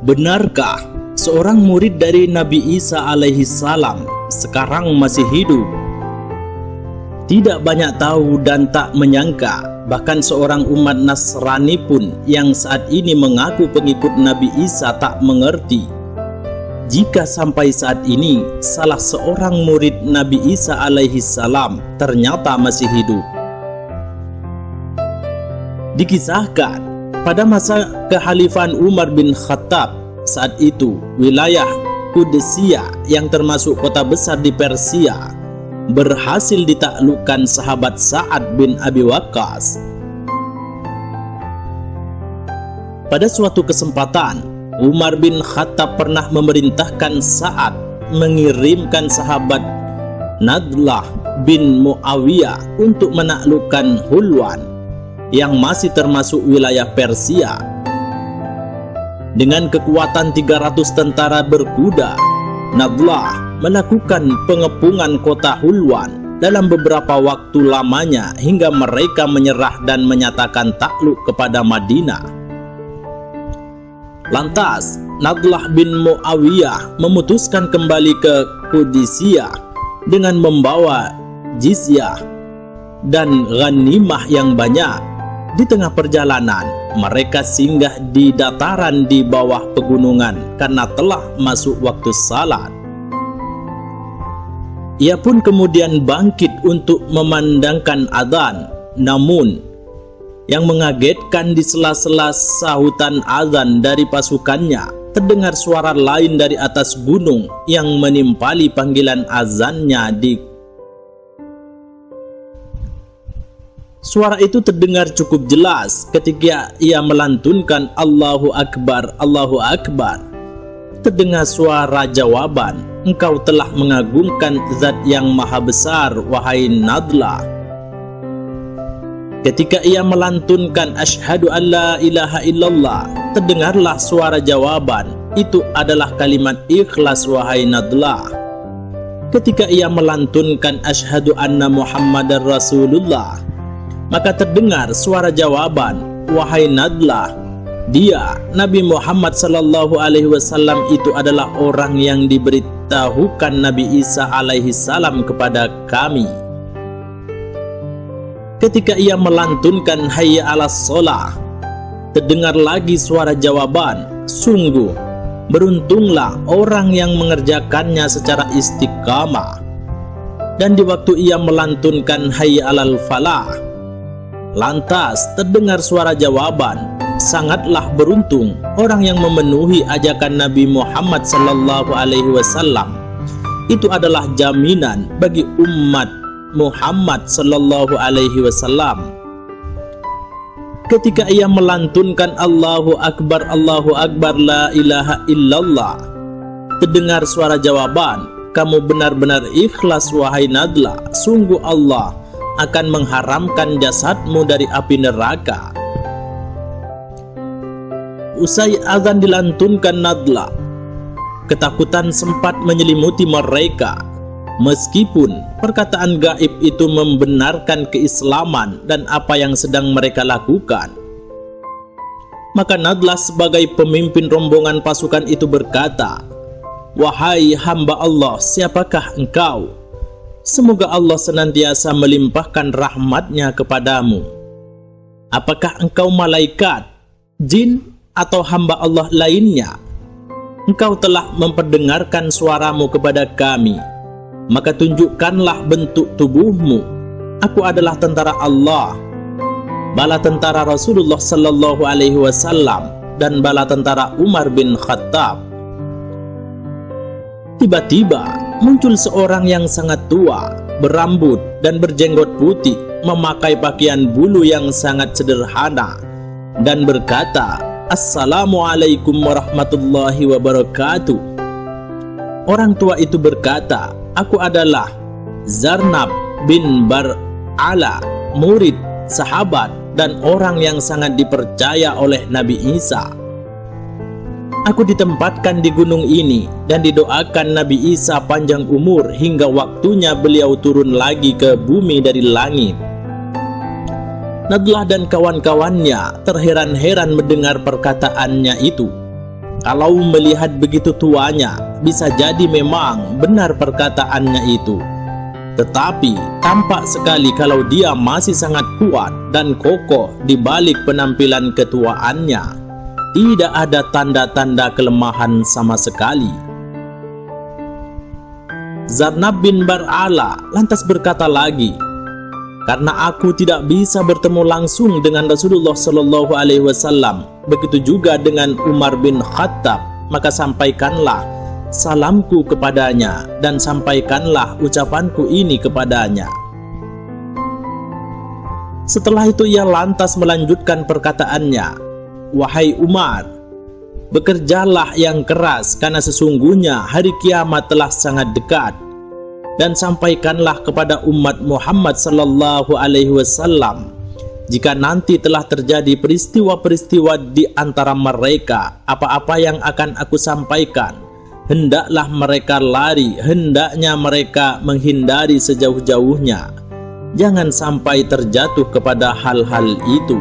Benarkah seorang murid dari Nabi Isa alaihi salam sekarang masih hidup? Tidak banyak tahu dan tak menyangka, bahkan seorang umat Nasrani pun yang saat ini mengaku pengikut Nabi Isa tak mengerti jika sampai saat ini salah seorang murid Nabi Isa alaihi salam ternyata masih hidup. Dikisahkan pada masa kekhalifahan Umar bin Khattab, saat itu wilayah Qudusiyah yang termasuk kota besar di Persia berhasil ditaklukkan sahabat Sa'ad bin Abi Waqqas. Pada suatu kesempatan, Umar bin Khattab pernah memerintahkan Sa'ad mengirimkan sahabat Nadlah bin Muawiyah untuk menaklukkan Hulwan yang masih termasuk wilayah Persia. Dengan kekuatan 300 tentara berkuda, Nadlah melakukan pengepungan kota Hulwan dalam beberapa waktu lamanya hingga mereka menyerah dan menyatakan takluk kepada Madinah. Lantas Nadlah bin Muawiyah memutuskan kembali ke Qudusiyah dengan membawa jizyah dan ghanimah yang banyak. Di tengah perjalanan, mereka singgah di dataran di bawah pegunungan karena telah masuk waktu salat. Ia pun kemudian bangkit untuk memandangkan adzan, namun yang mengagetkan di sela-sela sahutan adzan dari pasukannya, terdengar suara lain dari atas gunung yang menimpali panggilan azannya Suara itu terdengar cukup jelas ketika ia melantunkan Allahu Akbar, Allahu Akbar. Terdengar suara jawaban, "Engkau telah mengagungkan Zat yang Maha Besar, wahai Nadlah." Ketika ia melantunkan Asyhadu an la ilaha illallah, terdengarlah suara jawaban, "Itu adalah kalimat ikhlas, wahai Nadlah." Ketika ia melantunkan Asyhadu anna Muhammadar Rasulullah, maka terdengar suara jawaban, "Wahai Nadlah, dia Nabi Muhammad sallallahu alaihi wasallam itu adalah orang yang diberitahukan Nabi Isa alaihi salam kepada kami." Ketika ia melantunkan Hayya 'alas shalah, terdengar lagi suara jawaban, "Sungguh beruntunglah orang yang mengerjakannya secara istiqamah." Dan di waktu ia melantunkan Hayya 'alal falah, lantas terdengar suara jawaban, "Sangatlah beruntung orang yang memenuhi ajakan Nabi Muhammad sallallahu alaihi wasallam. Itu adalah jaminan bagi umat Muhammad sallallahu alaihi wasallam." Ketika ia melantunkan Allahu Akbar, Allahu Akbar, la ilaha illallah, terdengar suara jawaban, "Kamu benar-benar ikhlas, wahai Nadlah. Sungguh Allah akan mengharamkan jasadmu dari api neraka." Usai azan dilantunkan Nadlah, ketakutan sempat menyelimuti mereka. Meskipun perkataan gaib itu membenarkan keislaman dan apa yang sedang mereka lakukan, maka Nadlah sebagai pemimpin rombongan pasukan itu berkata, "Wahai hamba Allah, siapakah engkau? Semoga Allah senantiasa melimpahkan rahmatnya kepadamu. Apakah engkau malaikat, jin, atau hamba Allah lainnya? Engkau telah memperdengarkan suaramu kepada kami, maka tunjukkanlah bentuk tubuhmu. Aku adalah tentara Allah, bala tentara Rasulullah sallallahu alaihi wasallam, dan bala tentara Umar bin Khattab." Tiba-tiba muncul seorang yang sangat tua, berambut dan berjenggot putih, memakai pakaian bulu yang sangat sederhana, dan berkata, "Assalamualaikum warahmatullahi wabarakatuh." Orang tua itu berkata, "Aku adalah Zarnab bin Bar'ala, murid, sahabat, dan orang yang sangat dipercaya oleh Nabi Isa. Aku ditempatkan di gunung ini dan didoakan Nabi Isa panjang umur hingga waktunya beliau turun lagi ke bumi dari langit." Nadlah dan kawan-kawannya terheran-heran mendengar perkataannya itu. Kalau melihat begitu tuanya, bisa jadi memang benar perkataannya itu. Tetapi tampak sekali kalau dia masih sangat kuat dan kokoh di balik penampilan ketuaannya. Tidak ada tanda-tanda kelemahan sama sekali. Zarnab bin Bar'ala lantas berkata lagi, "Karena aku tidak bisa bertemu langsung dengan Rasulullah Shallallahu Alaihi Wasallam, begitu juga dengan Umar bin Khattab, maka sampaikanlah salamku kepadanya dan sampaikanlah ucapanku ini kepadanya." Setelah itu ia lantas melanjutkan perkataannya, "Wahai Umar, bekerjalah yang keras karena sesungguhnya hari kiamat telah sangat dekat, dan sampaikanlah kepada umat Muhammad sallallahu alaihi wasallam, jika nanti telah terjadi peristiwa-peristiwa di antara mereka, apa-apa yang akan aku sampaikan, hendaklah mereka lari, hendaknya mereka menghindari sejauh-jauhnya. Jangan sampai terjatuh kepada hal-hal itu."